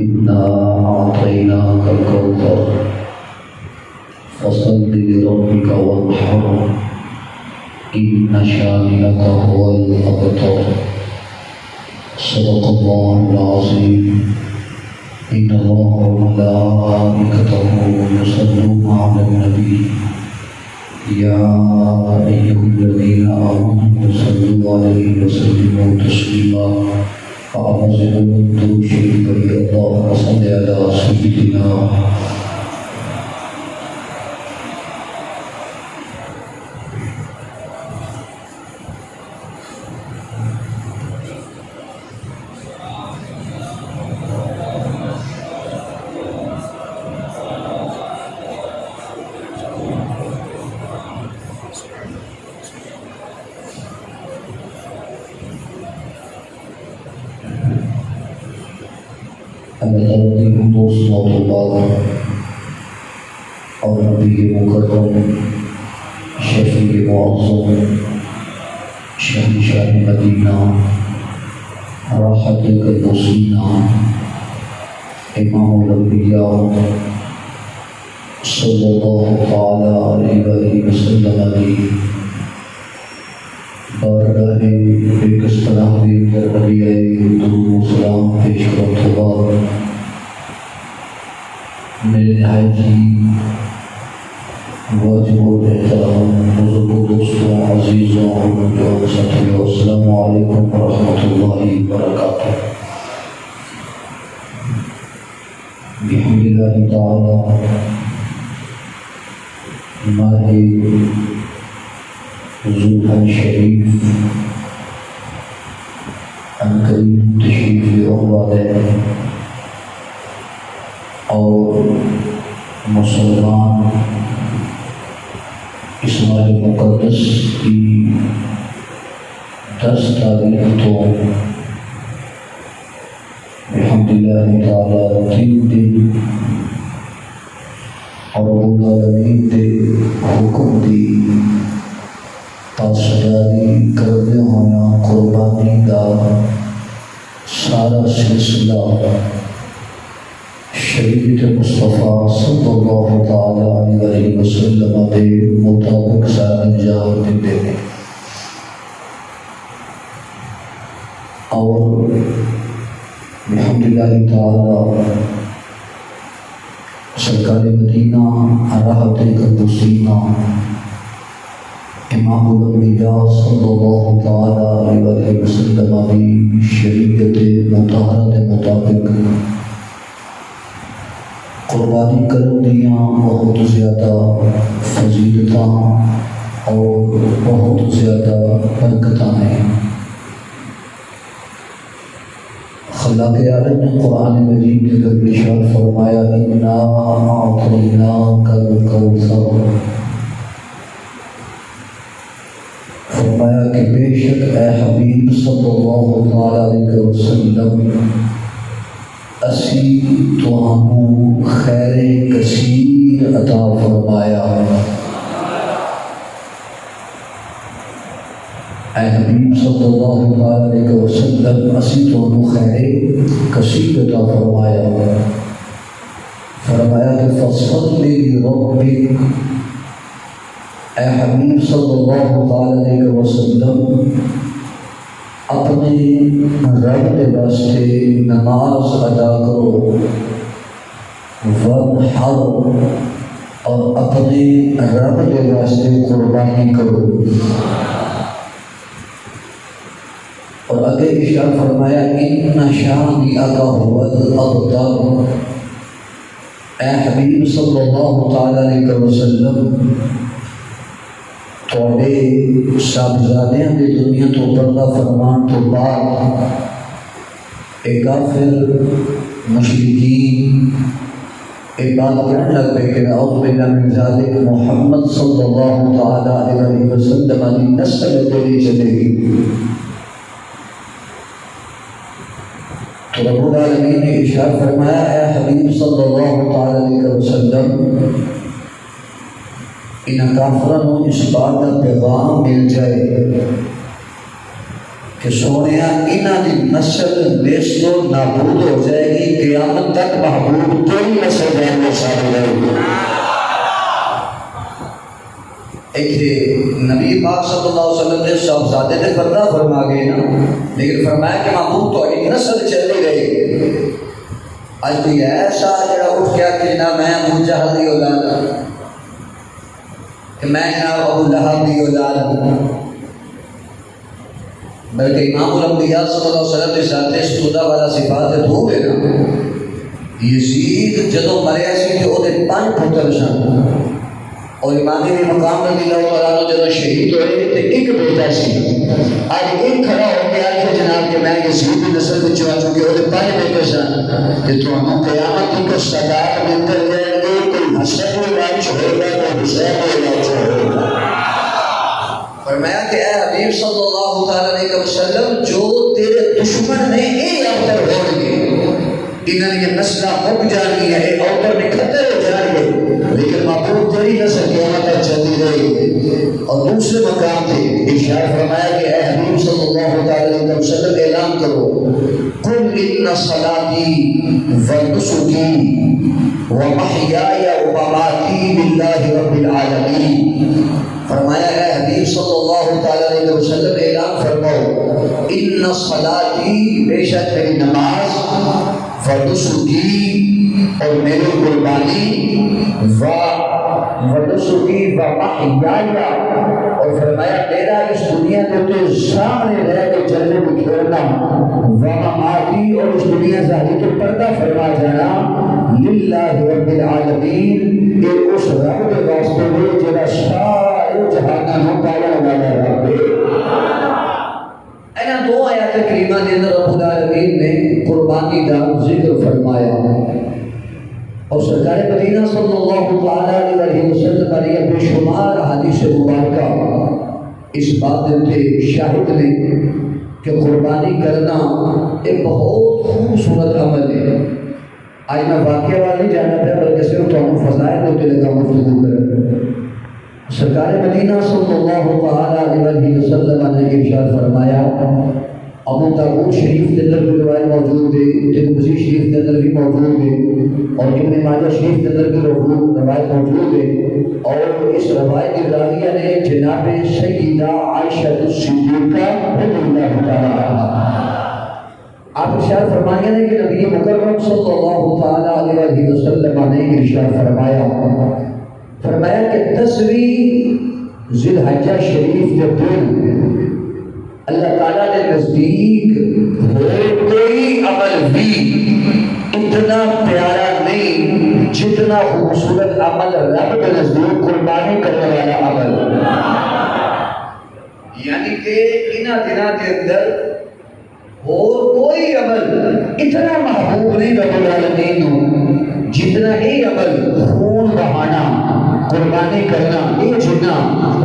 إنا أعطيناك الكوثر فصل لربك وانحر إن شانئك هو الأبتر. صدق الله العظيم. إن الله وملائكته يصلون على النبي يا أيها الذين آمنوا صلوا عليه وسلموا تسليما. أعوذ بالله شريك الله وصل على سيدنا دوستوں اور نبی مکرم شفیع معظم شہنشاہ مدینہ راحت القدسینہ امام الانبیاء صلی اللہ تعالی علیہ وسلم علیہ بارگاہ ایک اصطلاح نبی درود و سلام پیش کرتے بعد میرے نہایت ہی واجب الاحترام بزرگوں دوستوں عزیزوں اور ساتھیوں السلام علیکم ورحمۃ اللہ وبرکاتہ. بحمد اللہ تعالی ماہ ذوالحج شریف عنقریب تشریف والے اور مسلمان اس ماہ مقدس کی 10 تاریخ تو بحمد اللہ تعالی 3 دن اور رب العالمین دے حکم دی پاسداری کرنے ہونا قربانی دا سارا سلسلہ شریعت مصطفیٰ صلی اللہ تعالی علیہ وسلم کے مطابق سارا انجام دیتے ہیں اور بحمد اللہ تعالی سرکار مدینہ راحت القدسینہ امام الانبیاء صلی اللہ تعالی علیہ وسلم کی شریعت مطہرہ کے مطابق قربانی کرن دیاں بہت زیادہ فضیلتاں اور بہت زیادہ برکتاں ہیں. خلاق عالم نے قرآن مجید کے اندر ارشاد فرمایا انا اعطیناک الکوثر. فرمایا کہ بے شک اے حبیب صلی اللہ علیہ وسلم اسی تہانوں خیر کثیر عطا فرمایا. اے حبیب صلی اللہ علیہ وسلم اسی تہانوں خیر کثیر عطا فرمایا. فرمایا کہ فصل لربک اے حبیب صلی اللہ علیہ وسلم اپنے رب کے واسطے نماز ادا کرو وانحر اور اپنے رب کے واسطے قربانی کرو. اور آگے ارشاد فرمایا ان شانئک هو الابتر. اے حبیب صلی اللہ تعالی علیہ وسلم تھوڑے صاحبزادیاں دی دنیا تو پردہ فرمان تو بعد ایک کافر مشرکین ایک بات کہنے لگ پہ کہ اعوذ باللہ من ذالک محمد صلی اللہ تعالی علیہ وسلم کی نسل تیری چلے گی. تو رب العالمین نے ارشاد فرمایا اے حبیب صلی اللہ تعالی علیہ وسلم ان کافروں اس بات کا پیغام مل جائے کہ سونے انہاں دی نسل نیست و نابود ہو جائے گی، قیامت تک محبوب تیری نسل ہے وہ سارے رہے گی۔ ایک نبی پاک صلی اللہ علیہ وسلم نے صاحبزادے نے پردہ فرما گئے نا، لیکن فرمایا کہ محبوب تو ایک نسل چلے گئے۔ آج کوئی ایسا جڑا اٹھ گیا کہ جناب میں ابو جہل دی اولاد ہوں، کہ میں جناب ابو لہب دی اولاد ہوں، بلکہ امام الانبیاء صلی اللہ علیہ وسلم کے ذات خدا والا صفات دو ہے نا۔ یزید جدو مریا سی تو وہ 5 پتر سن، اور امام مقام رضی اللہ تعالیٰ عنہ جدو شہید ہوئے تو ایک بیٹا سی۔ آج ایک کھڑا ہو کے آج جناب کہ میں یزید کی نسل میں چاہ چونکہ وہ 5 بیٹے سن، کہ تو قیامت کی کو صداق میں کر جائیں گے، کوئی حسن و علاج ہوگا، کوئی حسین و علاج ہوگا۔ فرمایا کہ اے حبیب صلی اللہ علیہ وسلم، جو تیرے دشمن نے یہ اوتر ہو گئے، انہوں نے یہ نسلہ مک جانی ہے، یہ اوتر نکھتے ہو جائیں گے، لیکن محبوب تیری نسل قیامت تک چلتی رہی۔ اور دوسرے مقام پہ ارشاد فرمایا کہ اے حبیب صلی اللہ علیہ وسلم اعلان کرو، قل ان صلاتی ونسکی ومحیای ومماتی للہ رب العالمین۔ فرمایا اے حبیب صلی اللہ علیہ وسلم اعلان فرماؤ، ان صلاتی بے شک میری نماز، ونسکی اور میری قربانی، ونسکی ومحیای، اور فرمایا میرا اس دنیا کے سامنے رہ کے چلنے کو چھوڑنا، ومماتی اور اس دنیا ظاہری کے پردہ فرما جانا، للہ رب العالمین، کہ اس رب کے واسطے میں جڑا سارے جہانوں پالنے والا رب ہے۔ اینا 2 آیات کریمہ کے اندر رب العالمین نے قربانی کا ذکر فرمایا، اور سرکار مدینہ صلی اللہ علیہ وسلم علیہ بے شمار حدیث مبارکہ اس بات سے شاہد نے کہ قربانی کرنا ایک بہت خوبصورت عمل ہے۔ آج میں واقعہ والی جانا پہ بلکہ صرف تو ہم فضائل ہوتے لگا گفتگو کریں۔ سرکار مدینہ صلی اللہ علیہ وسلم نے ارشاد فرمایا، ابو داؤد شریف کے اندر بھی روایت موجود ہے، ترمذی شریف کے اندر بھی موجود ہے، اور ابن ماجہ شریف کے اندر بھی روایت موجود ہے، اور اس روایت کی راویہ نے جناب سیدہ عائشہ صدیقہ رضی اللہ تعالی عنہا۔ آپ ارشاد فرمایا ہے کہ نبی مکرم صلی اللہ علیہ وسلم نے ارشاد فرمایا کہ 10ویں ذی الحجہ شریف کے دن اللہ تعالیٰ نے نزدیک کوئی عمل بھی اتنا پیارا نہیں جتنا خوبصورت عمل رب کے نزدیک قربانی کرنے والا عمل۔ یعنی کہ انہاں دنوں کے اندر اور کوئی عمل اتنا محبوب نہیں رب العالمین ہو جتنا یہ عمل خون بہانا، قربانی کرنا، یہ جتنا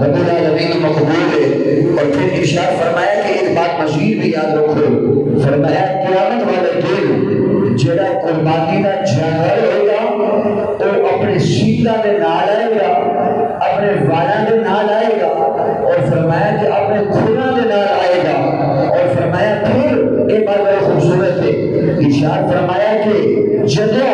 رب العالمین مقبول ہے۔ اور پھر ارشاد فرمایا کہ ایک بات مزید بھی یاد رکھو، فرمایا قیامت والے دن جڑا قربانی کا جانور ہوگا وہ اپنے سیدھا دے نال آئے گا، اپنے والا دے نال آئے گا، اور فرمایا کہ اپنے کھنا دے نال آئے گا، اور فرمایا پھر ایک بات بڑی خوبصورت ہے، ارشاد فرمایا کہ جدوں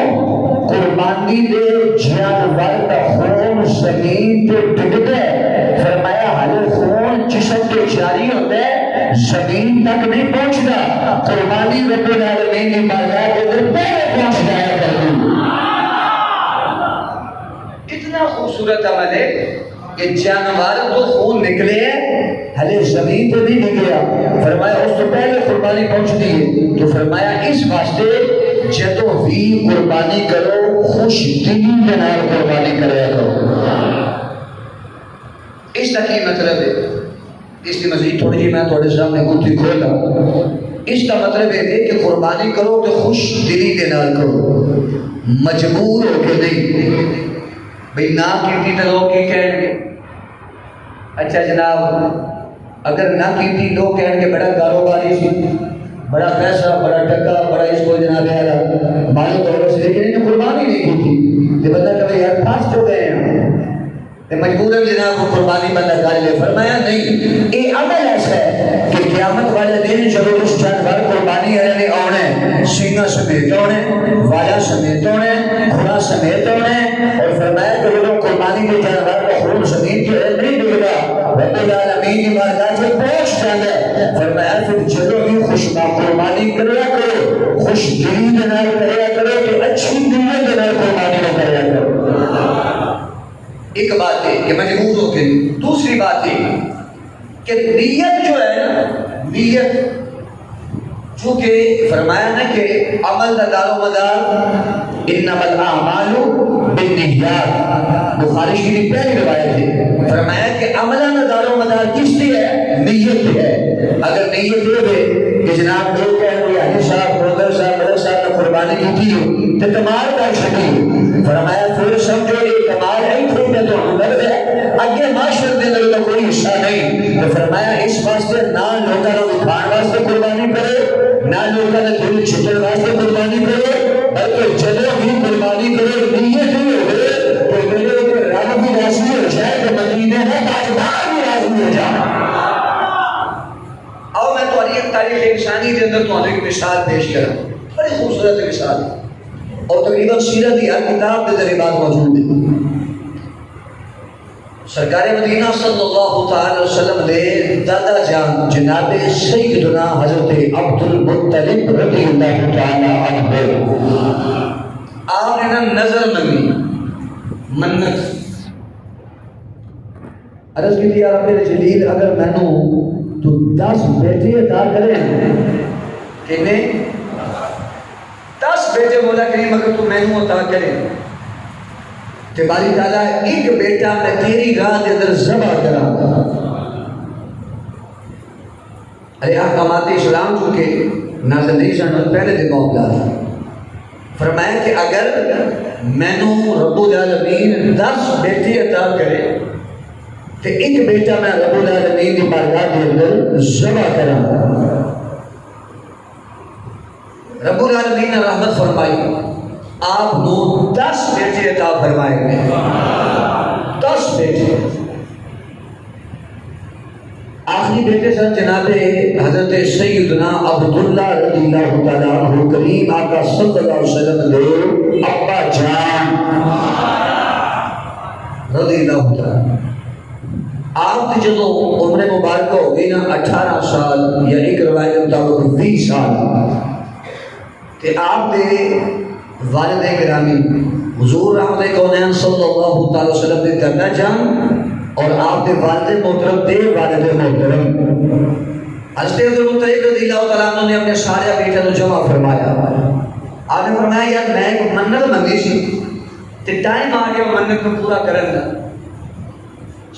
قربانی دے جانور کا خون زمین پہ ڈگتا ہے، فرمایا حال خون جسم کے جاری ہوتا ہے، زمین تک نہیں پہنچتا، قربانی رب العالمین کی بارگاہ کے اندر پہلے پہنچ جایا کرتی۔ اتنا خوبصورت عمل ہے کہ جانور تو خون نکلے ہیں حالے زمین پہ نہیں نکلیا، فرمایا اس تو پہلے قربانی پہنچتی ہے۔ تو فرمایا اس واسطے جدو بھی قربانی کرو خوش دلی کے نال قربانی کریا کرو۔ اس کا کی مطلب ہے، اس کی مزید تھوڑی جی میں تھوڑے سامنے گفتگو کھولا۔ اس کا مطلب ہے کہ قربانی کرو تو خوش دلی کے نال کرو، مجبور ہو کے نہیں۔ بھئی نہ کیتی تو لوگ کی کہیں گے، اچھا جناب اگر نہ کیتی لوگ کہیں گے بڑا کاروباری سی، بڑا پیسہ، بڑا ٹکا، بڑا اس کو جناب ہے مالی طور سے، لیکن انہیں قربانی نہیں کی تھی، یہ بندہ کہ یار پھانس تو گئے ہیں، مجبوراً جناب کو قربانی بندہ کر لے. فرمایا نہیں، یہ عمل ایسا ہے کہ قیامت والے دن جب اس جانور قربانی والے آنے سینگا سمیت آنے، والا سمیت آنے، کھڑا سمیت آنے. اور فرمایا کہ وہ قربانی کے جانور کا خون زمین کے نہیں ڈگتا، رب العالمین کی بارگاہ سے پہنچ جاتا ہے. فرمایا پھر جب بھی خوشبا قربانی کریا کرو، خوش دلی کے نال کریا کرو، کہ اچھی نیت کے نال قربانی نہ کریا کرو. ایک بات ہے کہ مجبور ہو کے. دوسری بات ہے کہ نیت جو ہے نا، نیت چونکہ فرمایا نا کہ عمل کا دار و مدار انما الاعمال بالنیات، بخاری شریف پہلی روایت ہے. فرمایا کہ عمل کا دار و مدار کس لیے ہے؟ نیت ہے. اگر نیت یہ ہے کہ جناب لوگ کہیں کہ حاجی صاحب، مودر صاحب، مدر صاحب نے قربانی کی تھی تو کمال کر سکی. فرمایا پھر سمجھو یہ کمال ہے تو ہم لگ ہے اگے معاشر دے اندر تو کوئی حصہ نہیں. تو فرمایا اس واسطے نہ لوگوں کو کھان واسطے قربانی کرے، نہ لوگوں نے تھوڑی چھٹن واسطے قربانی کرے، بلکہ جب بھی قربانی کرے نیت ہی ہوئے تو میرے رب بھی راضی ہو جائے کہ مدینے میں تاجدار بھی راضی ہو جائے. اور میں تو ایک تاریخ انسانی کے اندر تو ایک مثال پیش کروں، بڑی خوبصورت مثال اور تقریباً سیرت کی ہر کتاب کے ذریعے بات موجود ہے. سرکار مدینہ صلی اللہ تعالی وسلم نے دادا جان جناب سیدنا حضرت عبد المطلب رضی اللہ تعالی عنہ آپ نے نظر منگی، منت عرض کی تھی، یا رب جلیل اگر میں نے تو 10 بیٹے عطا کرے. کتنے؟ 10 بیٹے. مولا کریم اگر تو میں نے عطا کرے کہ باری تعالیٰ ایک بیٹا میں تیری راہ کے اندر ذبح کرا. ارے احکامات اسلام چونکہ نازل نہیں سن پہلے دن معاملہ تھا. فرمایا کہ اگر میں نے رب العالمین 10 بیٹے عطا کرے تو ایک بیٹا میں رب العالمین کی بارگاہ کے اندر ذبح کرا. رب العالمین نے رحمت فرمائی، آپ نو 10 بیٹے عطا فرمائیں گے. 10 بیٹے. آخری بیٹے سن جناب حضرت سیدنا عبداللہ رضی اللہ تعالیٰ عنہ کریم آقا صلی اللہ علیہ وسلم نے ابا جان رضی اللہ تعالیٰ. آپ کی جدو عمر مبارکہ ہو گئی نا 18 سال یا ایک روایت مطابق 20 سال، کہ آپ نے والد گرامی حضور رحمت کونین صلی اللہ تعالی وسلم نے کرنا جان اور آپ کے والد محترم تھے والد محترم حضرت عبدالمطلب رضی اللہ تعالیٰ عنہ نے اپنے سارے بیٹے کو جمع فرمایا. آپ نے فرمایا یار میں ایک منت منگی سی تے ٹائم آ گیا منت کو پورا کرن دا.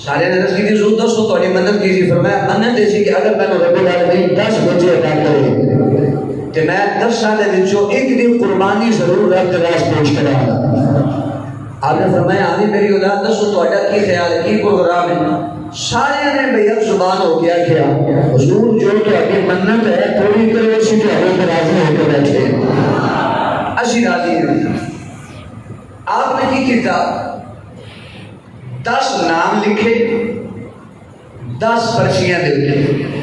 سارے نے عرض کی تھی ضرور دسو تھوڑی منت کی سی. فرمایا منت ایسی کہ اگر میں رب العالمین 10 بچے عطا کرے کہ میں 10 سال وچوں ایک دن قربانی ضرور رب کے واسطے پیش کراں گا. آپ نے فرمایا آنی میری اولاد دسو تہاڈا کی خیال ہے، کی پروگرام ہے؟ سارے نے بے اب زبان ہو گیا کیا حضور جو تہاڈی منت ہے پوری کرو، اسی تے راضی ہو کے بیٹھے اسی راضی ہیں. آپ نے کی کیتا 10 نام لکھے 10 پرچیاں دے کے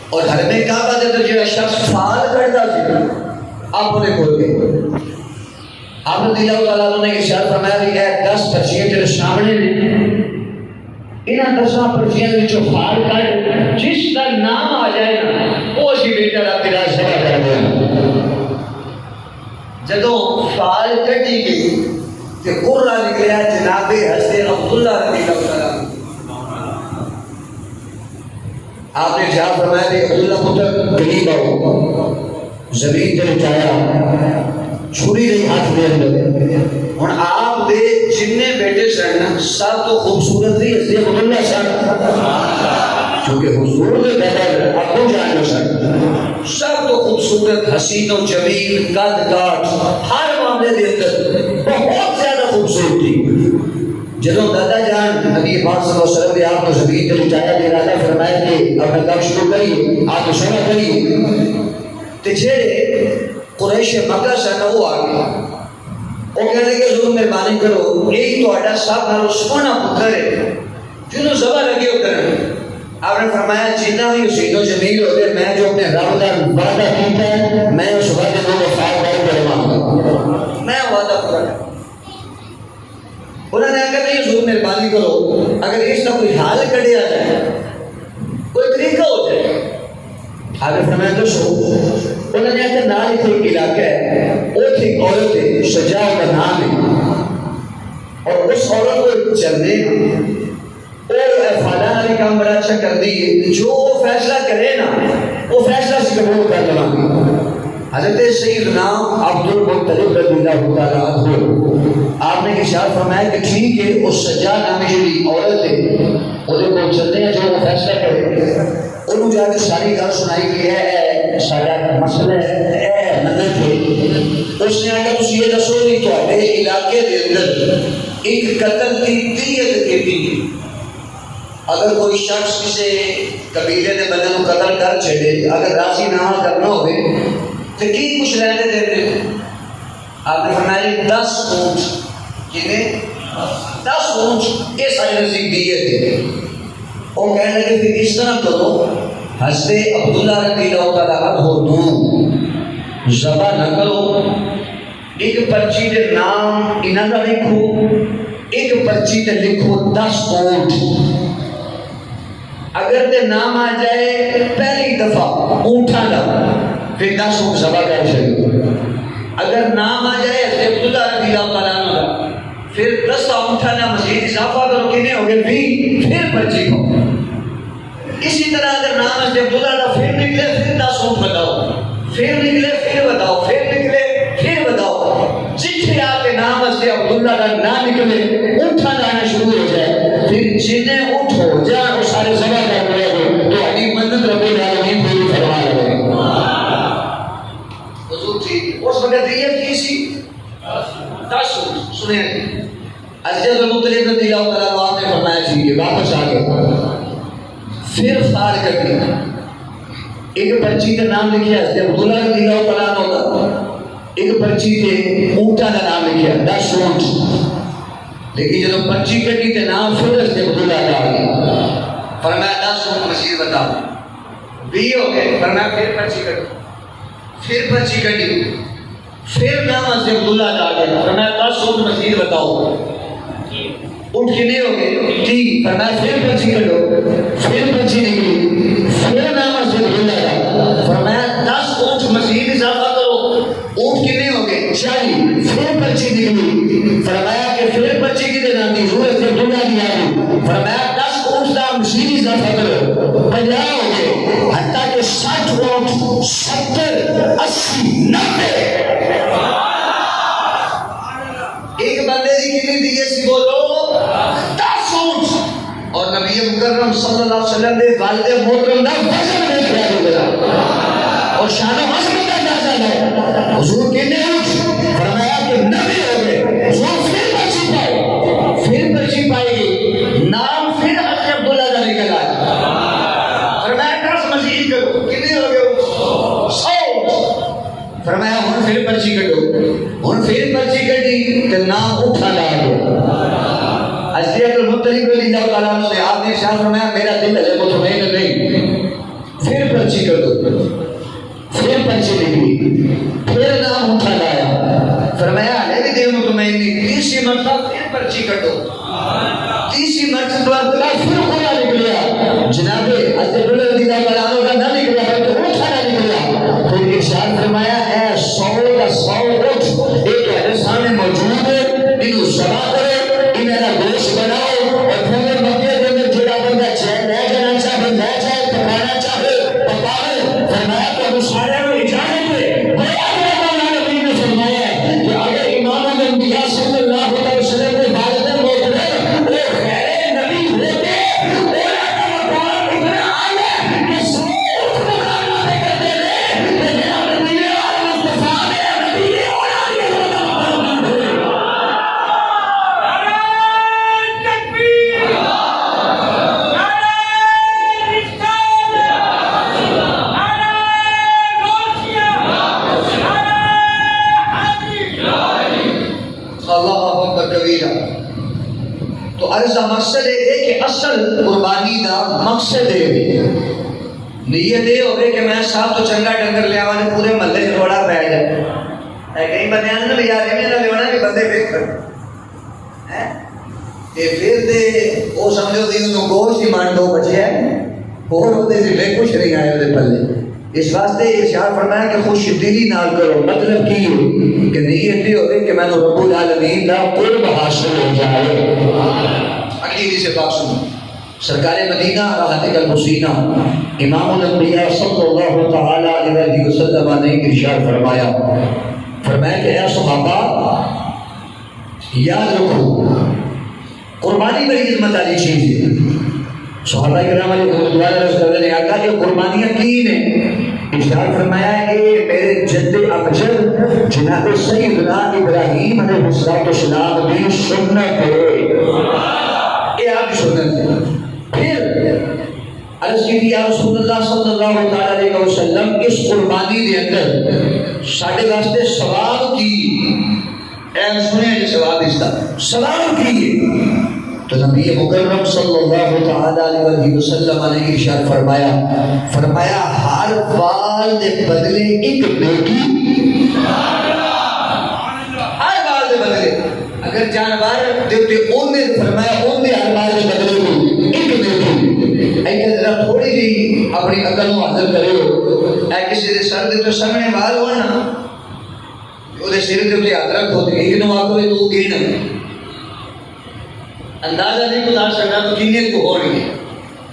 اور حرم کعبہ کے اندر جو شخص فال کرتا سی آپ انہیں کھول گئے. آپ رضی اللہ تعالیٰ عنہ نے ارشاد فرمایا کہ 10 پرچیاں تیرے سامنے نے، انہاں 10 پرچیاں وچوں فال کر جس کا نام آ جائے نا وہ اسی بیٹا رب تیرا ذبح کر دیا. جدوں فال کٹی گئی کہ قرہ نکلیا جناب حضرت عبداللہ رضی اللہ تعالیٰ. آپ نے ارشاد فرمایا کہ عبداللہ پتر قریب آؤ، زمین تے لٹایا، چھری رہی ہاتھ دے اندر. ہن آپ دے جننے بیٹے سن سب تو خوبصورت سی حضرت عبداللہ سن، کیونکہ حضور دے بیٹا ابو جان سن. سب تو خوبصورت، حسین و جمیل، قد کاٹ، ہر معاملے دے اندر بہت زیادہ خوبصورت تھی. جدوں دادا جان نبی پاک صلی اللہ علیہ وسلم نے آپ کو زمین تے لٹایا تے ارادہ فرمایا کہ اپنا کام شروع کریے، آپ کو شروع کریے. تے جڑے قریش مکہ سن وہ آ گئے وہ کہنے کہ ضرور مہربانی کرو یہی تو سب نال سونا پتر ہے جنہوں ذبح لگے ہو کرنے. آپ نے فرمایا جتنا بھی حسین و جمیل ہوتے میں جو اپنے رب کا وعدہ کیتا ہے میں اس وعدے کو وفا کروں، میں وعدہ پورا کروں. انہوں نے کہا نہیں حضور مہربانی کرو اگر اس کا کوئی حال کڑیا جائے کوئی طریقہ ہو جائے. آپ نے فرمایا دسو. انہوں نے کہا نال ہی ایک علاقہ ہے وہ تھی عورت ہے شجاع کا نام ہے اور اس عورت کو چلنے وہ فلاں علی کام بڑا اچھا کر دی جو وہ فیصلہ کرے نا وہ فیصلہ سے قبول کر لوں گی. حضرت سیدنا عبد المطلب رضی اللہ تعالیٰ عنہ آپ نے ارشاد فرمایا کہ ٹھیک ہے اس سجا نامی جڑی عورت ہے وہ کو چلتے ہیں جو وہ فیصلہ کرے. انہوں جا کے ساری گل سنائی کہ اے سارا مسئلہ ہے اے منت ہے. اس نے آگے تسی یہ دسو نہیں تواڈے علاقے دے اندر ایک قتل کی دیت کیتی ہے. اگر کوئی شخص کسی قبیلے نے بندے کو قتل کر چھڑے اگر راضی نہ کرنا ہوئے تو کی کچھ رہنے دیتے. آپ نے فرمایا 10 اونٹ کتنے 10 اونٹ یہ سارے نزدیک دیے تھے. وہ کہنے لگے پھر اس طرح کرو حضرت عبداللہ رضی اللہ تعالیٰ عنہ تو ذبح نہ کرو ایک پرچی کے نام انہاں دا لکھو ایک پرچی تے لکھو 10 اونٹ. اگر تے نام آ جائے پہلی دفعہ اونٹاں دا پھر 10 اونٹ ذبح کر چھڑو. اگر نام آ جائے حضرت عبداللہ رضی اللہ تعالیٰ عنہ دا پھر 10 اونٹاں دا مزید اضافہ کرو کتنے ہو گئے 20 پھر پرچی کو. اسی طرح اگر نام حضرت عبداللہ دا پھر نکلے پھر 10 اونٹ بتاؤ پھر نکلے پھر بتاؤ پھر نکلے پھر بتاؤ. جتنے آپ کے نام حضرت عبداللہ دا نہ نکلے اونٹاں آنا شروع ہو جائے پھر جتنے اونٹ ہو جائے وہ سارے ذبح کر رہے ہو تو علی منت رب العالمین پوری فرما رہے ہیں. حضور تھی اس وقت دیت کی سی 10 اونٹ. سنیں حضرت مطلب رضی اللہ تعالیٰ عنہ نے فرمایا تھی کہ واپس آ گئے پھر فار کر دیا ایک پرچی کا نام لکھیا حضرت عبداللہ رضی اللہ تعالیٰ عنہ کا ایک پرچی تے اونٹا کا نام لکھیا 10 اونٹ. لیکن جب پرچی کٹی تے نام پھر حضرت عبداللہ کا آ گیا. فرمایا 10 اونٹ مزید بتاؤ 20 ہو گئے. فرمایا پھر پرچی کٹی پھر پرچی کٹی پھر نام حضرت عبداللہ کا آ گیا. فرمایا 10 اونٹ مزید بتاؤ اونٹ کتنے ہو گئے 30. فرمایا پھر پرچی کٹو پھر پرچی نکلی پھر نام حضرت عبداللہ کا. فرمایا 10 اونٹ مزید اضافہ کرو اونٹ کتنے ہو گئے 40. پھر پرچی نکلی. فرمایا کہ پھر پرچی کتنے نام دی حضرت عبداللہ کی آ گئی. فرمایا 10 اونٹ کا مزید اضافہ کرو 50 ہو گئے حتیٰ کہ 60 اونٹ 70 80 90 ایک بندے کی کتنی دیے سی بولو 10 اونٹ. اور نبی مکرم صلی اللہ علیہ وسلم نے والد محترم دا وزن میں خیال ہو گیا اور شان و عظمت کا اندازہ لیا. حضور کتنے اونٹ؟ فرمایا کہ 90 ہو گئے. حضور پھر پرچی پائے پھر پرچی پائے گی نام پھر حضرت عبداللہ کا نکل آیا. فرمایا 10 مزید کرو کتنے ہو گئے 100. فرمایا ہن پھر پرچی کٹو ہن پھر پرچی کٹی تے نام اٹھا لا گیا. حضرت المطلب رضی اللہ تعالیٰ عنہ نے آپ نے ارشاد فرمایا میرا دل ہے مطمئن نہیں. پھر پرچی کر دو پھر پرچی نکلی پھر نام اٹھا لایا. فرمایا ہے بھی دل مطمئن نہیں. تیسری مرتبہ پھر پرچی کٹو تیسری مرتبہ پھر کھلا نکلیا. جناب حضرت رضی اللہ تعالیٰ عنہ کا نہ نکلا بلکہ اٹھا نہ نکلا. پھر ارشاد فرمایا اے 100 کا 100 اٹھ ایک تمہارے سامنے موجود ہے انہوں ذبح کرو انہیں گوشت بناؤ اور پھر مکے کے اندر جڑا بندہ چاہے لے جانا چاہے لے جائے پکانا چاہے پکاوے. فرمایا تو سارے کو اجازت ہے تو عرض مقصد ہے کہ اصل قربانی دا مقصد ہے نیت یہ ہوگی کہ میں صاحب تو چنگا ڈنگر لیا نے پورے محلے سے روڑا پی جائے کئی بندے آنے لے یار ایویں نہ لیونا بھی بندے ویکھ کر پھر دے وہ سمجھو دی انہوں گوشت ہی مان دو بچے ہیں اور وہ دے لے کچھ نہیں آئے وہ پلے اس واسطے ارشاد فرمایا کہ خوش دلی نال کرو مطلب کی کہ نیت یہ ہوگی کہ میں رب العالمین کا قرب حاصل ہو جائے اگلی حدیث پاک سنو سرکار مدینہ راحت المسینہ امام الانبیاء صلی اللہ تعالی علیہ وسلم نے ارشاد فرمایا کہ اے صحابہ یاد رکھو قربانی بڑی عظمت والی چیز ہے صحابہ کرام علیہ رضوان اللہ نے کہا کہ قربانیاں تین ہیں ارشاد فرمایا کہ میرے جد ابجد جناب سیدنا ابراہیم علیہ السلام کی سنت ہے یہ آپ کی سنت ہے پھر عرض کی یا رسول اللہ صلی اللہ علیہ وسلم اس قربانی کے اندر ساڈے واسطے ثواب کی اے سنیں یہ ثواب اس کا ثواب کی تو نبی مکرم صلی اللہ علیہ وسلم نے ارشاد فرمایا ہر بال دے بدلے ایک نیکی ہر بال دے بدلے اگر جانور دے تے اونے فرمایا اونے ہر بال دے بدلے ایک نیکی اے ذرا تھوڑی جی اپنی عقل نو حاضر کرو اے کسی دے سر دے تو سامنے بال ہونا او دے سر دے تے ہاتھ رکھو تے ایک نو آکھو تو گن اندازہ نہیں گزار سکتا تو کنے کو ہو رہی ہے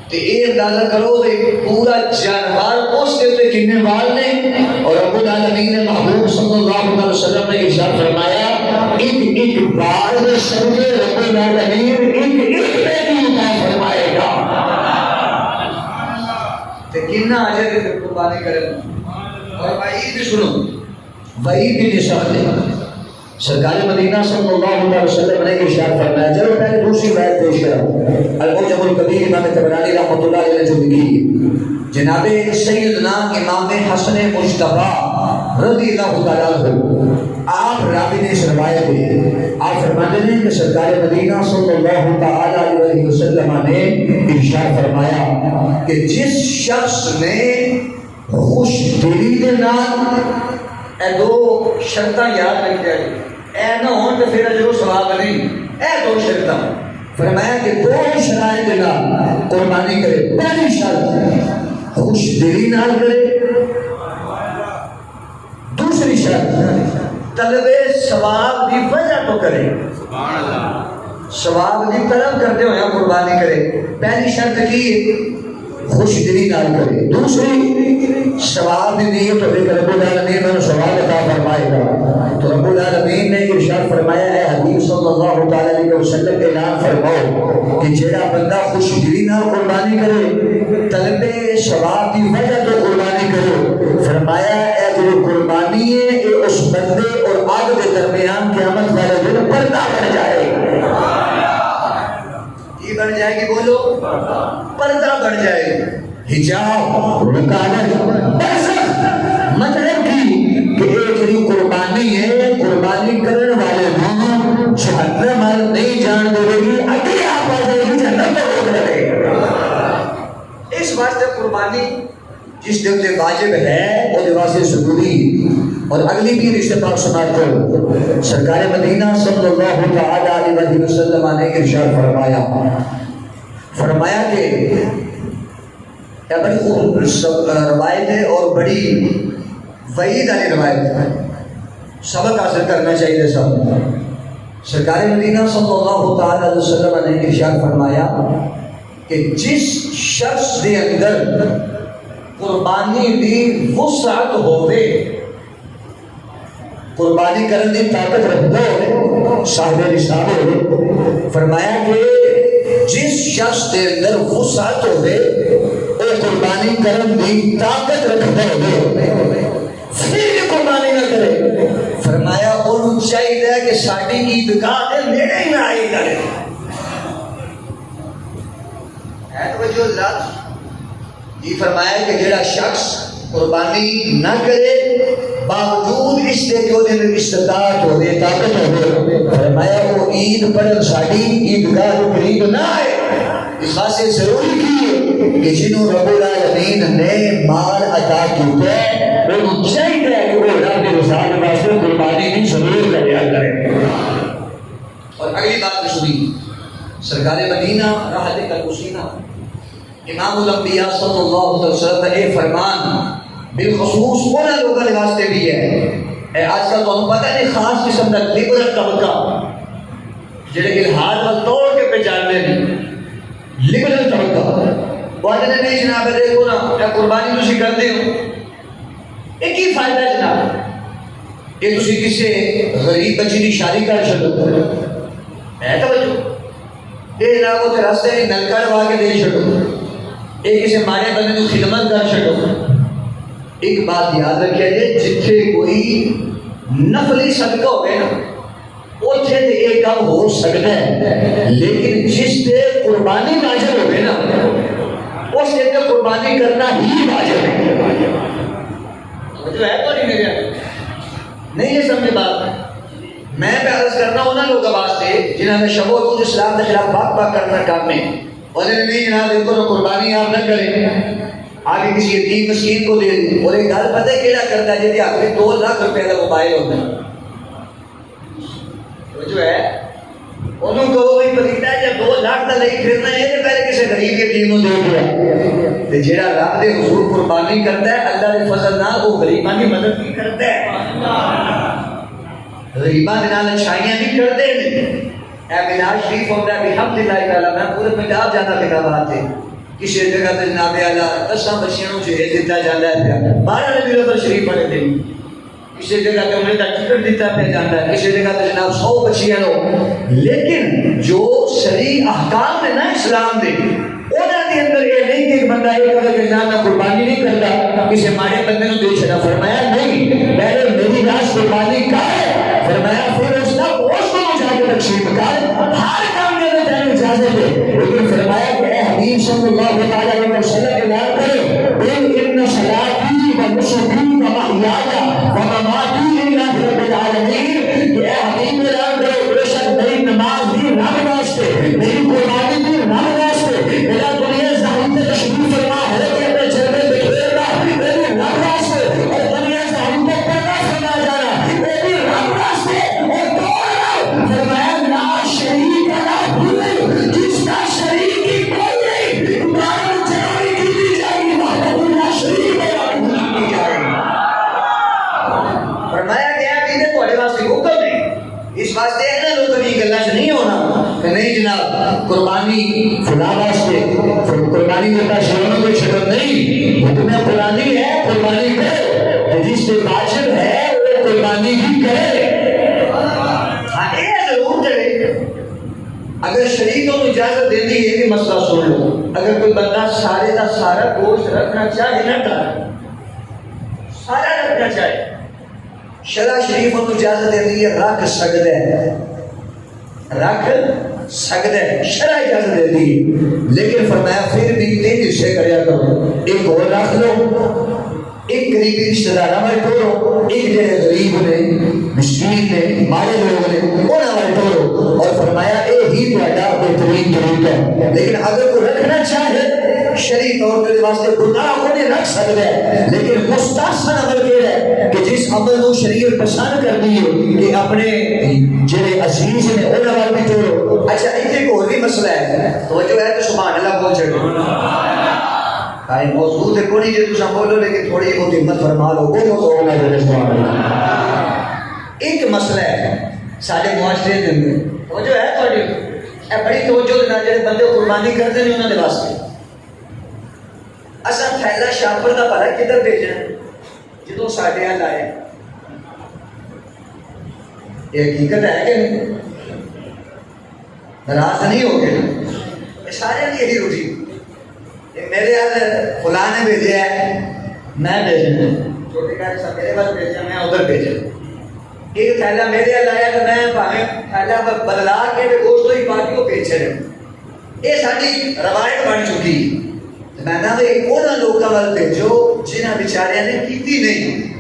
تو یہ اندازہ کرو کہ پورا جانور اس کے کنے وال نے اور رب العالمین محبوب صلی اللہ علیہ وسلم نے ارشاد فرمایا ایک بار میں سمجھے رب العالمین ایک بیٹی عطا فرمائے گا تو کنا اجر قربانی کرے اور وعید بھی سنو وعید بھی نشان دے سرکار مدینہ صلی اللہ علیہ وسلم نے ارشاد فرمایا چلو پہلے دوسری بات پیش کروں المعجم الکبیر امام طبرانی رحمۃ اللہ علیہ نے جو لکھی جناب سیدنا امام حسن مجتبی رضی اللہ تعالیٰ عنہ آپ راوی نے اس روایت ہے آپ فرماتے ہیں کہ سرکار مدینہ صلی اللہ تعالیٰ علیہ وسلم نے ارشاد فرمایا کہ جس شخص نے خوش دلی کے نام اے دو شرطاں یاد رکھ جائے اے نہ ہون تو پھر اجر و ثواب نہیں اے دو شرطاں فرمایا کہ دو شرائط نال قربانی کرے پہلی شرط خوش دلی نال کرے دوسری شرط طلب ثواب کی وجہ تو کرے ثواب کی طلب کرتے ہوئے قربانی کرے پہلی شرط کی خوش دلی نال کرے دوسری ثواب دی نیت ہوے کہ رب العالمین نے ثواب عطا فرمائے گا تو رب العالمین نے ارشاد فرمایا ہے حبیب صلی اللہ تعالی علیہ وسلم اعلان فرماؤ کہ جیڑا بندہ خوش دلی نال قربانی کرے طلب ثواب کی وجہ تو قربانی کرے فرمایا اے جو قربانی ہے یہ اس بندے اور آگ کے درمیان قیامت والے دن پردہ بن جائے بن جائے گی بولو پردہ بن جائے گی حجاب رکاوٹ مطلب کی کہ ایک جو قربانی ہے قربانی کرنے والے لوگ جہنم نہیں جان دے گی اگے آپ آ جائے گی جنت میں ہو جائے اس واسطے قربانی جس دن سے واجب ہے وہ واسطے ضروری اور اگلی بھی رشتہ پاک سماعت کرو سرکار مدینہ صلی اللہ تعالی علیہ وسلم نے ارشاد فرمایا کہ یہ بڑی خوب روایت ہے اور بڑی وعید والی روایت ہے سبق حاصل کرنا چاہیے سب سرکار مدینہ صلی اللہ تعالی علیہ وسلم نے ارشاد فرمایا کہ جس شخص کے اندر قربانی دی وسعت ہوئے قربانی کرنے کی طاقت رکھتا ہو صاحب نصاب ہو فرمایا کہ جس شخص کے اندر وسعت ہوئے وہ قربانی کرنے کی طاقت رکھتا ہو پھر بھی قربانی نہ کرے فرمایا انہوں چاہیے کہ ساڑی عیدگاہ کے نیڑے ہی نہ آئی کرے ہے توجہ اللہ یہ فرمایا کہ جڑا شخص قربانی نہ کرے باوجود اس دے کہ انہیں استطاعت ہو گئے طاقت ہو گئے فرمایا وہ عید پڑھن ساڑی عیدگاہ قریب نہ آئے اس خاصے ضروری کی کہ جنہوں رب العالمین نے مال عطا کیتے ہیں وہ چاہیے کہ وہ رب رسال واسطے قربانی بھی ضرور کریا کرے. اور اگلی بات بھی سنی سرکار مدینہ راحت القصینہ امام الانبیاء صلی اللہ علیہ وسلم کا یہ فرمان بالخصوص انہوں لوگوں کے واسطے بھی ہے. آج کل تو پتہ نہیں خاص قسم کا لبرل طبقہ جڑے الحاد وال توڑ کے پہچانتے ہیں لبرل طبقہ وہ آتے نہیں جناب دیکھو نا کیا قربانی تسی کرتے ہو ایک ہی فائدہ جناب یہ تسی کسی غریب بچی کی شادی کر چھڑو ہے توجہ یہ جناب وہ راستے میں نلکا لگا کے دے چھڑو یہ کسی مارے بندے کو خدمت کر چھڑو. ایک بات یاد رکھیا جائے جتھے کوئی نفلی صدقہ ہو گئے نا اتھے تے ایک کام ہو سکتا ہے لیکن جس تے قربانی واجب ہو گئے نا اس تے قربانی کرنا ہی واجب ہے. جو ہے تو نہیں میرے نہیں یہ سمجھے بات میں عرض کرنا ہوں نا لوگوں واسطے جنہوں نے شب و روز اسلام کے خلاف بات کرنا کام میں انہوں نے نہیں جناب دیکھو قربانی آپ نہ کریں آگے کسی یتیم مسکین کو دے دیں اور ایک گل پتہ کیڑا کرتا ہے جی آخری 2 لاکھ روپے کا موبائل ہوتا ہے وہ جو ہے انہوں کو بھی پتیتا ہے جب 2 لاکھ کا لئی پھرنا ہے کہ پہلے کسی غریب یتیم کو دے دیا تو جہاں رب دے حضور قربانی کرتا ہے اللہ کے فضل نہ وہ غریباں کی مدد بھی کرتا ہے غریباں کے نال اچھائیاں بھی کرتے ہیں. اے ملاد شریف ہوتا ہے بحمد اللہ تعالیٰ میں پورے پنجاب جانا پہ بات ہے کسی جگہ تے جناب اعلیٰ 10 بچیاں نوں جہیز دیتا جاتا ہے پیا 12 ربیع الاول شریف پڑھے دیں کسی جگہ تے انہیں کا ٹکٹ دیتا پہ جاتا ہے کسی جگہ تے جناب 100 بچیاں نوں لیکن جو شرعی احکام ہے نا اسلام دے انہاں دے اندر یہ نہیں کہ ایک بندہ ایک اگر جناب میں قربانی نہیں کرتا کسی مارے بندے نوں دے چھڑا فرمایا نہیں پہلے میری راس قربانی کا ہے فرمایا پھر اس کا گوشت کو جا کے تقسیم کر ہر کام کے اندر تینوں اجازت ہے لیکن فرمایا کہ اے حبیب صلی اللہ علیہ وسلم کے نام کرے قل ان صلاتی و نسکی و محیایا و مماتی للہ رب العالمین کہ اے حبیب کے نام کرے بے شک میری نماز بھی رب واسطے میری قربانی بھی رب واسطے میرا دنیا زمین سے تشریف فرما ہے کہ اپنے چہرے بکھیرنا میری رب واسطے اور دنیا سے ہم تک پیدا فرما جانا میری رب واسطے اور دوڑنا فرمایا لا شریک لا بھولے جس کا شریک ہی کوئی نہیں قرآن چڑھائی کی دی جائے گی وحدہ لا شریک کی جائے گی. فرمایا گیا کہ یہ تھوڑے واسطے حکم ہے اس واسطے ہے نا لوگ کبھی گلا سے نہیں ہونا کہ نہیں جناب قربانی خدا واسطے قربانی دیتا شروع کوئی شکل نہیں حکم قرآنی ہے قربانی کرے جس سے واجب ہے وہ قربانی بھی کرے. ہاں یہ ضرور کرے اگر شریکوں کو اجازت دے دی یہ بھی مسئلہ سن لو اگر کوئی بندہ سارے کا سارا گوشت رکھنا چاہے نہ کر سارا رکھنا چاہے شرع شریف کو اجازت دے دی رکھ سکتے ہیں رکھ سکتے ہیں شرع اجازت دے دی لیکن فرمایا پھر بھی 3 حصے کریا کرو ایک اور رکھ لو ایک قریبی رشتہ دار ہمارے ٹورو ایک جڑے غریب نے مسکین نے مارے لوگ نے انہاں والے ٹورو اور فرمایا اے ہی تہاڈا بہترین طریقہ ہے لیکن اگر کوئی رکھنا چاہے شرعی طور پر واسطے گناہ کو نہیں رکھ سکتا ہے لیکن مستحسن عمل یہ ہے کہ جس عمل کو شریعت پسند کرتی ہے کہ اپنے جڑے عزیز نے انہاں وال بھی ٹورو. اچھا ایک اور بھی مسئلہ ہے توجہ ہے تو سبحان اللہ بول چھڑو آئی موضوع تے کوئی جو تساں بولو لیکن تھوڑی بہت ہمت فرما لو بولو تو اللہ جل جلالہ. ایک مسئلہ ہے سارے معاشرے کے اندر توجہ ہے تھوڑی اے بڑی توجہ دے نال جڑے بندے قربانی کرتے ہیں انہاں دے واسطے اساں تھیلا شاپر دا بھلا کدھر بھیجنا جدوں ساڈے ہل آئے یہ حقیقت ہے کہ نہیں ناراض نہیں ہو گئے سارے کی یہی روٹی میرے ہاتھ فلاں نے بھیجا ہے میں بھیجنا چھوٹے گھر سے میرے پاس بھیجا میں ادھر بھیجا ایک تھیلا میرے ہاتھ آیا تو میں بھاویں تھیلا بدلا کے گوشت ہی پا کے وہ بیچ رہے یہ ساری روایت بن چکی میں نہ انہوں لوگوں وال بھیجو جنہاں بیچاریاں نے کیتی نہیں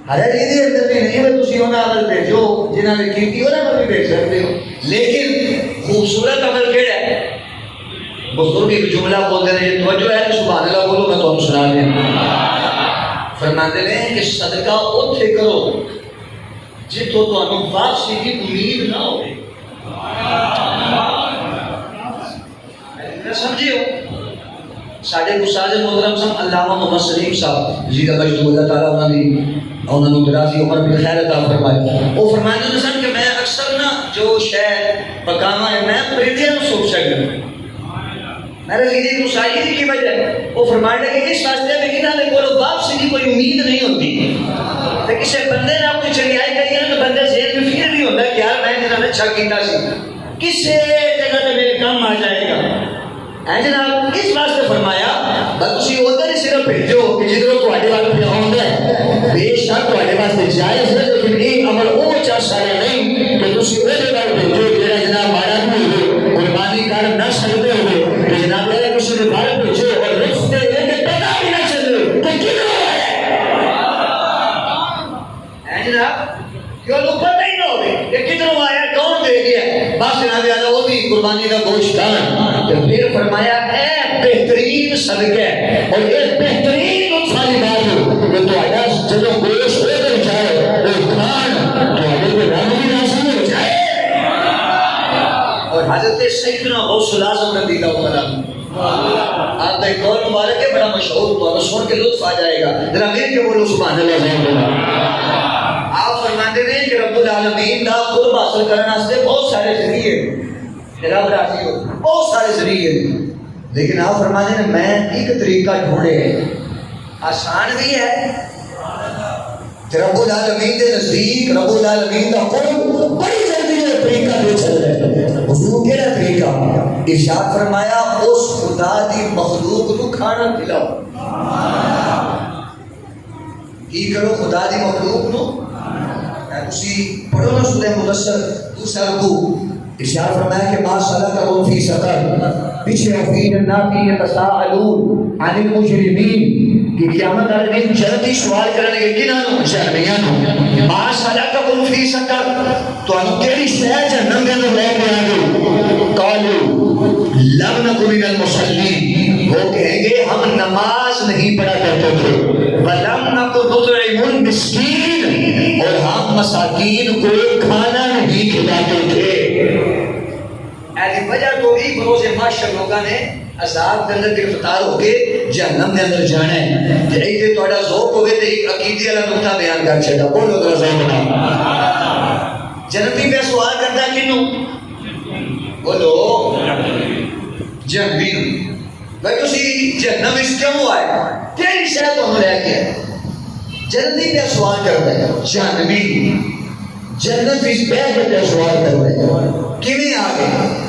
حالانکہ یہ اندر بھی نہیں ہے تسی انہاں عمل بھیجو جنہاں نے کیتی انہاں عمل بھی بھیج سکتے ہو، لیکن خوبصورت عمل کیڑا ہے؟ بزرگ ایک جملہ بولتے ہیں، توجہ ہے تو سبحان اللہ بولو، میں تمہیں سنا دیں۔ فرماتے ہیں کہ صدقہ اوتھے کرو جتوں تانوں واپسی کی امید نہ ہو۔ سمجھیو ساڈے استاد محترم صاحب علامہ محمد سلیم صاحب جی کا بجٹ اللہ تعالیٰ انہوں نے دراز عمر بھی خیر عطا فرمائے، وہ فرماتے ہیں کہ میں اکثر نا جو شے پکاواں ہے میں پریندیاں نوں سوچ سکدا، میرے لیے مسائل کی وجہ وہ فرمانے کہ اس واسطے میں انہاں دے کول واپسی کی کوئی امید نہیں ہوتی، تے کسے بندے نے اپنی چنگیائی کری ہے تو بندے ذہن میں فکر نہیں ہوتا کہ یار میں جنہاں نے اچھا کیتا سی کسے جگہ تے میرے کام آ جائے گا۔ اے جناب اس واسطے فرمایا بس تسی ادھر ہی صرف بھیجو کہ جدھروں تواڈے وال پہ آوندا ہے، بے شک تواڈے واسطے جائز ہے، لیکن یہ عمل او چا سارے نہیں کہ تسی اودے وال بھیجو جڑا جناب ماڑا نہیں قربانی کر نہ سکدے ہو، کہ جناب اے کسی دے وال بھیجو اور رستے دے کے پتہ بھی نہ چلے کہ کدھروں ہے۔ اے جناب کیوں لوگ پتہ ہی نہ ہوے کہ کدھروں آیا کون دے گیا، بس جناب یاد وہ بھی قربانی کا گوشت دان، تو پھر فرمایا اے بہترین صدقہ اور اے بہترین ساری بات کہ تہاڈا جدوں گوشت ہو جائے وہ کھان تہاڈے کو رب بھی راضی ہو جائے۔ اور حضرت سیدنا غوث الاعظم رضی اللہ عنہ آپ کا ایک قول مبارک ہے بڑا مشہور، تو سن کے لطف آ جائے گا، ذرا مل کے بولو سبحان اللہ۔ آپ فرماتے ہیں کہ رب العالمین کا قرب حاصل کرنے واسطے بہت سارے ذریعے رب راضی ہو، بہت سارے ذریعے، لیکن آپ فرماتے ہیں میں ایک طریقہ ڈھونڈے آسان بھی ہے رب العالمین کے نزدیک رب العالمین کا قرب بڑی جلدی ہے، طریقہ دے چل رہے ہیں۔ حضور کیڑا طریقہ؟ ارشاد فرمایا اس خدا دی مخلوق کو کھانا کھلاؤ۔ کی کرو؟ خدا دی مخلوق نو تسی پڑھو نا سورہ مدثر دوسرا رکوع، ارشاد فرمایا کہ ما سلککم فی سقر، پیچھے فی جنات یتساءلون عن المجرمین کہ قیامت والے دن جلدی سوال کرنے کے کنہاں نو؟ جہنمیاں نو۔ ما سلککم فی سقر، تانوں کیڑی شے جہنم دے اندر لے کے آ گئی؟ قالوا لم نکن من المصلین، وہ کہیں گے ہم نماز نہیں پڑھا کرتے تھے، ولم نکن نطعم المسکین، اور ہم مساکین کو کھانا نہیں کھلاتے تھے۔ ایسی وجہ تو بھی بروز معاشر لوگاں نے عذاب کے اندر گرفتار ہو کے جہنم کے اندر جانا ہے، تے ایتھے تہاڈا ذوق ہوے تے ایک عقیدے والا نقطہ بیان کر چھڈا، بولو ذرا ذوق نال۔ جنتی پہ سوال کردا کینوں؟ بولو جہنمی۔ بھائی تسی جہنم اس کیوں آئے؟ کیڑی شے تانوں لے کے؟ جنتی پہ سوال کردا ہے جہنمی، جنت وچ بیٹھ کے سوال کردا ہے کیویں آ گئے؟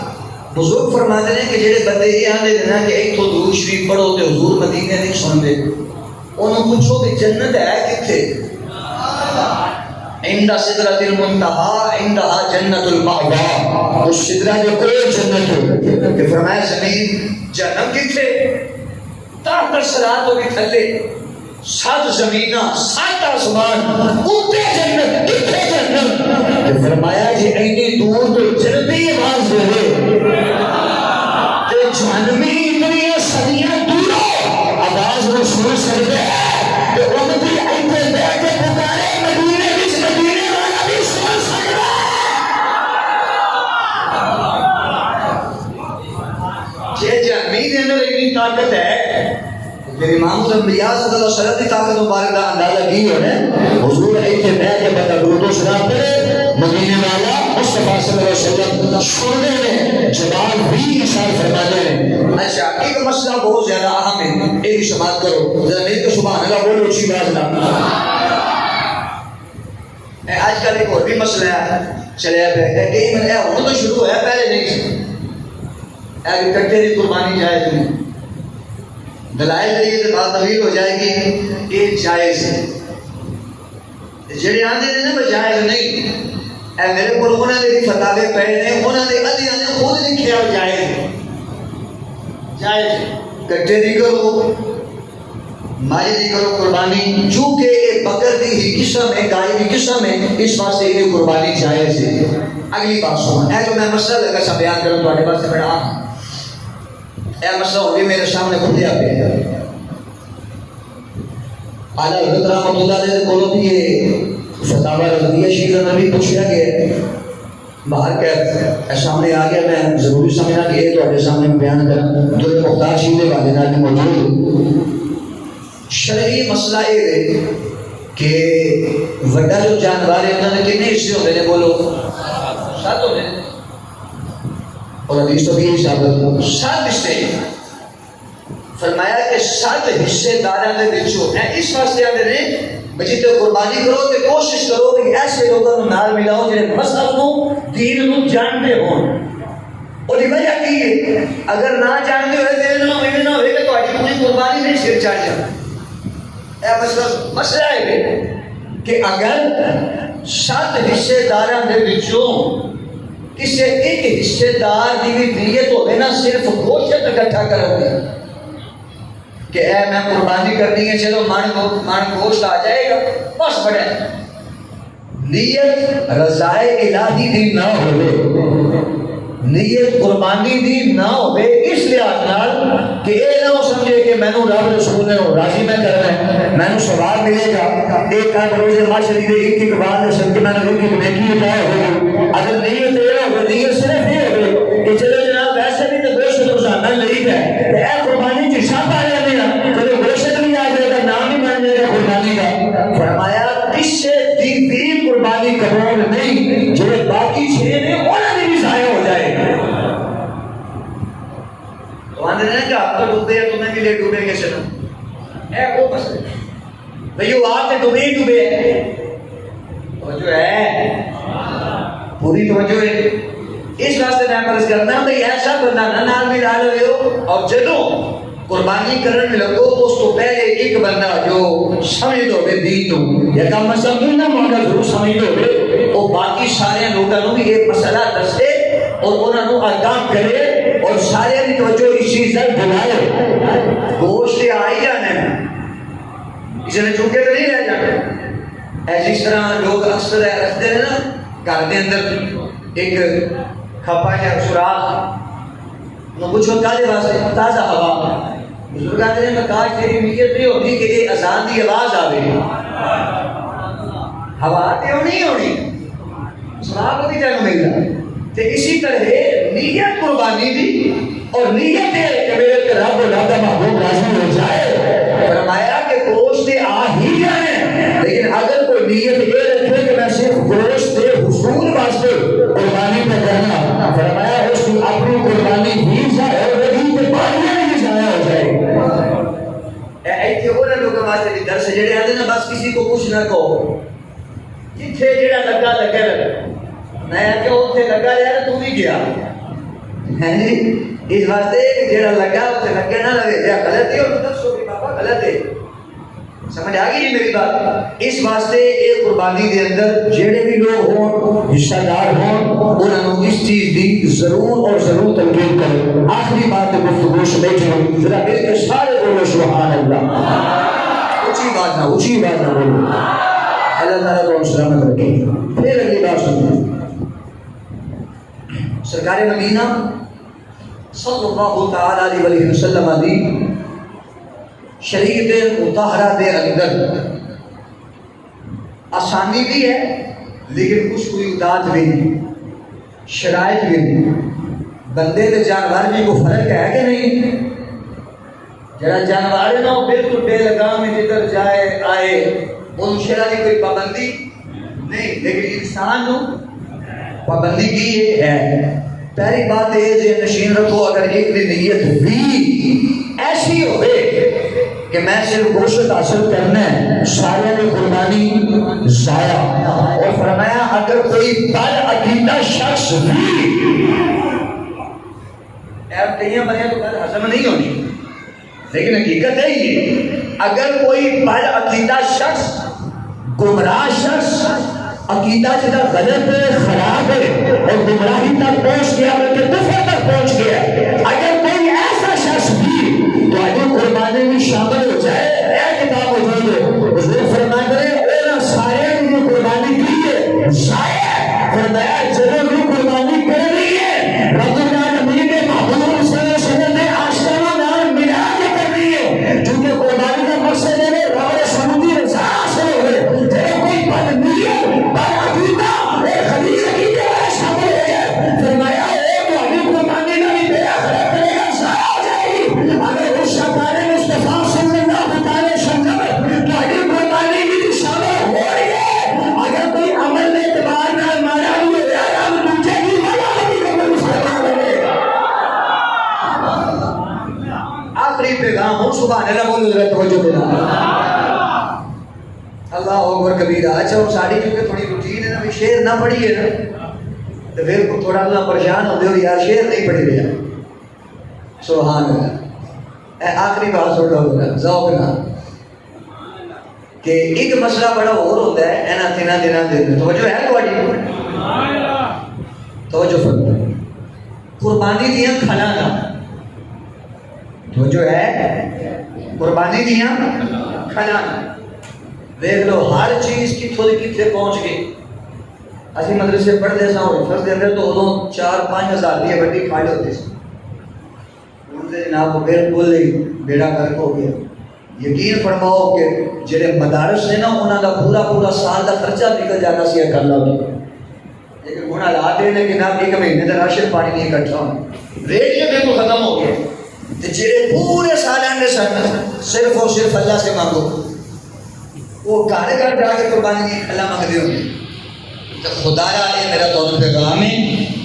بزرگ فرماتے ہیں کہ جڑے بندے یہ آندے نے کہ ایتھوں درود شریف پڑھو تے حضور مدینے نہیں سنتے، انہوں پوچھو کہ جنت ہے کتھے؟ عند سدرۃ المنتہی عندہا جنت المأویٰ، اس سدرہ دے کوئی جنت ہو کہ فرمایا زمین جہنم کتھے؟ تحت الصراط ہوگی تھلے، 7 زمینہ 7 آسمان اوپر جنت، کتھے جنت؟ کہ فرمایا جی اینی دور تو جنتی آواز دے تے جہنمی اتنی صدیاں دوروں آواز نو سن سکتے ہیں کہ ان کی ایتھے بیٹھ کے پکارے مدینے وچ مدینے والا بھی سن سکتا ہے۔ جے جہنمی دے اندر اتنی طاقت ہے، میرے امام الانبیاء صلی اللہ علیہ وسلم کی طاقت مبارک کا اندازہ کی ہے، حضور ایتھے بیٹھ کے بندہ درود و سلام کرے، مدینے والا مصطفیٰ صلی اللہ علیہ وسلم سننے میں جواب بھی اشار فرماتے ہیں۔ اچھا ایک مسئلہ بہت زیادہ اہم ہے، ایک سماعت کرو ذرا میرے کو سبحان اللہ بولو اچھی بات نہ۔ آج کل ایک اور بھی مسئلہ ہے چلے پہ کہ میں ہوں تو شروع ہے پہلے نہیں سی کٹے کی قربانی جائز نہیں، دلائل دیئے تو بات طویل ہو جائے گی، یہ جائز ہے۔ جڑے آندے نے وہ جائز نہیں، اے میرے کو انہوں نے بھی فتاوے پڑھے نے، انہوں نے ادھیاں نے خود لکھیا ہو جائز ہے، جائز کٹے دی کرو مالی دی کرو قربانی چونکہ ایک بکر دی ہی قسم ہے گائے دی قسم ہے اس واسطے یہ قربانی جائز ہے. اگلی بات سنو اے جو میں مسئلہ لگا سا بیان کروں تواڈے پاس بڑا اے مسئلہ ہوگی میرے سامنے کھلیا پیا ہے. اعلیٰ حضرت رحمۃ اللہ علیہ کو بھی یہ فتاوی رضویہ شیعہ نبی پوچھا گیا باہر کے سامنے آ گیا. میں ضروری سمجھنا کہ یہ تواڈے سامنے بیان کروں جو مختار شیعہ والے نال موجود. شرعی مسئلہ یہ ہے کہ وڈا جو جانور ہے انہوں نے کتنے حصے ہوتے ہیں بولو 7 ہوتے ہیں اور حدیث تو بھی یہ ثابت 7 حصے فرمایا کہ 7 حصے داراں دے وچوں ہے. اس واسطے آندے نے بچی تے قربانی کرو تے کوشش کرو کہ ایسے لوگوں کو نال ملاؤ جڑے مذہب نو دین نو جانتے ہون. اور یہ وجہ کی ہے اگر نہ جانتے ہوئے دین نو ایویں نہ ہوئے کہ تہاڈی پوری قربانی نہیں سر چڑھ جائے. مسئلہ ہے کہ اگر 7 حصے داراں دے وچوں کسی ایک حصے دار دی بھی نیت ہوے نا صرف گوشت اکٹھا کرو گے کہ اے میں قربانی کرنی ہے چلو من گوشت آ جائے گا بس بڑا نیت رضائے الہی دی نہ ہوے نیت قربانی دی نہ ہوے اس لحاظ نال کہ اے نہ ہو سمجھے کہ مینوں رب رسول نے راضی میں کرنا ہے مینوں ثواب ملے گا ایک کام روز معاشری دے ایک بار سن کے میں نے ایک نیکی عطا ہوگی. اگر نیت یہ ہو نیت صرف یہ ہو کہ چلو جناب ویسے بھی تو گوشت روزانہ لئی ہے تے اے قربانی کی سب آ جاندے ہیں چلو گوشت بھی آ جائے گا نام بھی بن جائے گا قربانی کا. فرمایا کسے دی بھی قربانی قبول نہیں جو باقی چھ نے انہاں دی بھی ضائع ہو جائے. تو آندے نے کہ آپ تو ڈوبے ہیں تمہیں بھی لے ڈوبے گے چلو اے وہ مسئلہ بھئی وہ آپ نے ڈوبے توجہ ہے پوری توجہ ہے. اس واسطے میں عرض کرتا ہوں کہ ایسا بندہ نہ نال بھی ڈال ہوئے ہو اور جدوں قربانی کرنے لگو تو اس کو پہلے ایک بندہ جو سمجھ دو گے دین تو یا کم مسئلہ نہ مانگا ضرور سمجھ دو گے وہ باقی سارے لوگوں بھی یہ مسئلہ دسے اور انہوں نے آگاہ کرے اور سارے بھی توجہ اس چیز پر دلائے. گوشت آ ہی جانے کسی نے چونکے تو نہیں رہ جانا. ایسی طرح لوگ اکثر رکھتے ہیں نا گھر کے اندر ایک کھپا یا سوراخ نو کچھ ہوتا ہے واسطے تازہ ہوا بزرگ آتے ہیں کاش تیری نیت نہیں ہوتی کہ یہ اذان کی آواز آوے ہوا تے نہیں ہونی سوراخ ہوتی جانو ملتا. تے اسی طرح نیت قربانی دی اور نیت ہے کہ میرے رب و رب محبوب راضی ہو جائے. فرمایا کہ گوشت آ ہی جائے لیکن اگر کوئی نیت یہ رکھے کہ میں صرف گوشت حصول واسطے قربانی پہ کرنا فرمایا اس کی اپنی قربانی ہی ضائع ہو رہی تے باقیاں بھی ضائع ہو جائے. ایتھے اور لوگوں واسطے بھی درس جڑے آندے نا بس کسی کو کچھ نہ کہو جتھے جڑا لگا لگا میں کہ اوتھے لگا رہیا تو بھی گیا ہے جی اس واسطے جڑا لگا اوتھے لگے نہ لگے یا غلط ہے اور دسو کہ بابا غلط ہے. سمجھ آ گئی میری بات. اس واسطے یہ قربانی دے اندر جڑے بھی لوگ ہون حصہ دار ہون انہاں نوں اس چیز دی ضرور اور ضرور تلقین کرو. آخری بات گفتگو سمیٹو ذرا مل کے سارے بولو سبحان اللہ. اونچی بات نہ بولو اللہ تعالیٰ کو سلامت رکھے. پھر اگلی بات سنیں سرکار مدینہ صلی اللہ تعالی علیہ وسلم دی شریعت مطہرہ دے اندر آسانی بھی ہے لیکن کچھ کوئی اداد بھی نہیں شرائط بھی نہیں. بندے تے جانور بھی کو فرق ہے کہ نہیں. جڑا جانور ہے نا وہ بالکل بے لگام میں جدھر جائے آئے ان شرع کی کوئی پابندی نہیں لیکن انسان نو پابندی کی ہے. پہلی بات یہ جو نشین رکھو اگر ایک دی نیت بھی ایسی ہوئے کہ میں صرف گوشت حاصل کرنا ہے سارے میں قربانی ضائع. اور فرمایا اگر کوئی بد عقیدہ شخص بھی کہیں بنے تو بد ہضم نہیں ہونی لیکن حقیقت ہے یہ اگر کوئی بد عقیدہ شخص گمراہ شخص عقیدہ جدا غلط ہے خراب ہے اور گمراہی تک پہنچ گیا بلکہ کفر تک پہنچ گیا اگر کوئی ایسا شخص بھی تو قربانی میں شامل ہو جائے شاید فرمایا جب بھی قربانی کر رہی ہے رب العالمین نے محبوب صلی اللہ علیہ وسلم نے آشنا نام ملا کے کر رہی ہے، کیونکہ قربانی کا مقصد ہے رب رسول کی رضا حاصل ہو گئے۔ جب کوئی بد نیت بد عقیدہ ایک خبیث عقیدے والا شامل ہو جائے، فرمایا قربانی کا بھی بے آخرت کرے گا، ضائع ہو جائے گی۔ اگر اس شکار مصطفیٰ صلی اللہ علیہ وسلم تمہاری قربانی کی شامل ہو رہی ہے، اگر کوئی عمل میں اعتبار نہ مانا ہوئے رب تجھے بھی مانا بھی قبل مسلمان رہے گا۔ آخری پیغام ہوں، سبحان اللہ بولو ذرا توجہ دینا، اللہ اکبر کبیرہ۔ اچھا وہ ساڑی کیونکہ تھوڑی روٹین ہے نا، شعر نہ پڑھی ہے نا تو پھر کو تھوڑا اللہ پریشان ہوتے ہو یار شعر نہیں پڑھی رہا۔ سبحان اللہ۔ آخری بات سن لو ذوق نہ کہ ایک مسئلہ بڑا اور ہوتا ہے اینا تینا دینا دینا، توجہ ہے تھوڑی توجہ فرمائیں، قربانی دیاں کھلانا، توجہ ہے قربانی دیاں کھلانا۔ دیکھ لو ہر چیز کی تھوڑی کتنے پہنچ گئی۔ اسی مدرسے پڑھتے سا ہوئے فرض دے اندر تو ادھوں 4-5 ہزار دی بڑی کھاڑ ہوتی سی، ان سے جناب بالکل ہی بیڑا گرک ہو گیا۔ یقین فرماؤ کہ جڑے مدارس نے نا انہاں دا پورا سال دا خرچہ نکل جانا سی کر لو، لیکن ہن حالات یہ نے کہ نا ایک مہینے دا راشن پانی نہیں اکٹھا ہونا، ریٹ بالکل ختم ہو گیا۔ تے جڑے پورے سال آنے سن صرف اور صرف اللہ سے مانگو، وہ گھر گھر جا کے قربانی کی اللہ مانگتے ہوئے۔ تو خدا را یہ میرا دونوں پیغام ہے،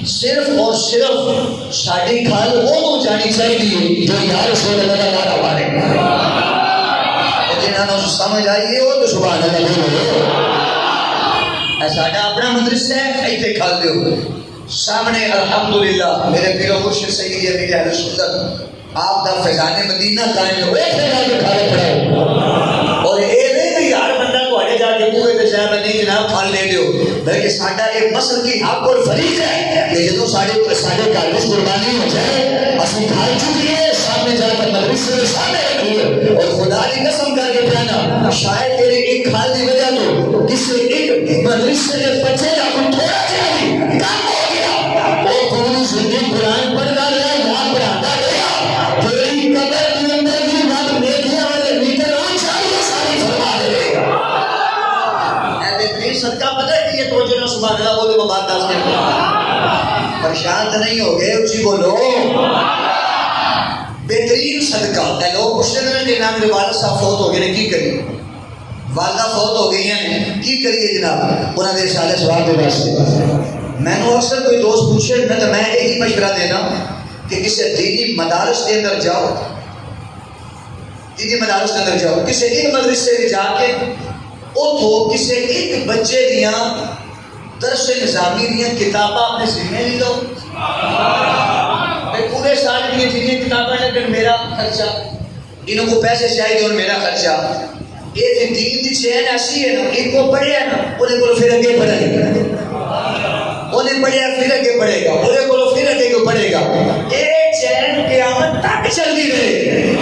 صرف اور صرف ساڑی کھال وہ تو جانی چاہیے جو یا رسول اللہ کا نعرہ مارے، جنہاں نے سمجھ آئی ہو تو سبحان اللہ بولو۔ ساڈا اپنا مدرسہ ہے، ایتھے کھال دیو سامنے الحمدللہ میرے پیر و مرشد سید امیر اہل سنت آپ دا فیضان مدینہ قائم ہے، ایتھے جا کے کھالے پڑھاؤ۔ اور یہ نہیں کہ ہر بندہ کو ہڑے جا کے بوئے تے صاحب نہیں جناب کھال لے دیو، بلکہ ساڈا ایک مسل کی حق اور فریض ہے کہ جدوں ساڈے گھر وچ قربانی ہو جائے اسی کھال چکی ہے، سامنے جا کر مدرسے کے سامنے رکھیے اور خدا کی قسم کر کے کہنا شاید تیرے ایک کھال کی وجہ تو کسی ایک مدرسے کے بچے کا کوئی تھوڑا سا بھی کام ہو گیا، وہ پوری زندگی قرآن پڑھتا رہا، یاد پڑھاتا رہا، تیری قبر کے اندر بھی بات نیکیاں والے میٹر آن چاہیے ساری فرما دے گا۔ اے بہترین صدقہ پتہ ہے کہ یہ توجہ نہ سبحان اللہ بولے وہ بات دس کے پریشان تو نہیں ہو گئے، اچھی بولو بہترین صدقہ۔ اے لوگ پوچھتے ہیں کہ نام میرے والد صاحب فوت ہو گئے، کی کری؟ والدہ فوت ہو گئی ہیں، کی کریے جناب؟ انہوں نے رسالے ثواب کے واسطے میں نے اکثر کوئی دوست پوچھے تو میں یہی مشورہ دینا کہ کسی دینی مدارس کے اندر جاؤ، دینی مدارس کے اندر جاؤ، کسی ایک مدرسے میں جا کے اتو کسی ایک بچے دیاں درس نظامی دیاں کتاباں اپنے ذمہ لے لو، پورے سال کی جنہیں کتابیں لیکن میرا خرچہ، انہوں کو پیسے چاہیے اور میرا خرچہ۔ یہ دین دی چین ایسی ہے نا، ایک کو پڑھے ہے نا انہیں کو پھر اگے پڑھے گا، انہیں پڑھے پھر اگے پڑھے گا، انہیں کو پھر اگے کو پڑھے گا، ایک چین قیامت تک چلتی رہے۔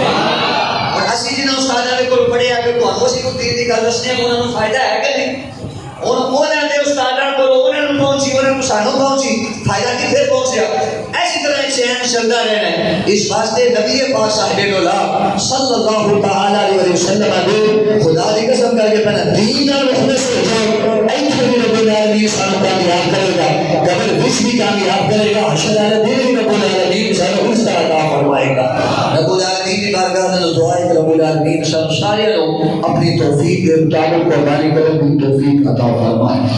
اور اسی جنہوں استادہ نے کو پڑھے آگے کو ہم اسی کو دین دی گل دسنے انہوں نے فائدہ ہے کہ نہیں؟ انہوں نے استادہ کو انہوں نے پہنچی، انہوں نے سانوں پہنچی، فائدہ کی پھر پہنچیا۔ ایسی طرح چین چلتا رہنا ہے۔ اس واسطے نبی پاک صاحب دولہ صلی اللہ تعالی علیہ وسلم نے خدا کی قسم کر کے پہنا دین اور مخلص ہو جاؤ، ایتھے بھی رب العالمین سانوں کامیاب کرے گا، قبر وچ بھی کامیاب کرے گا، حشر والے دن بھی رب العالمین سانوں اس طرح عطا فرمائے گا۔ رب العالمین کی بارگاہ میں دعا ہے کہ رب العالمین سب سارے لوگ اپنی توفیق کے مطابق قربانی کرنے کی توفیق عطا فرمائے۔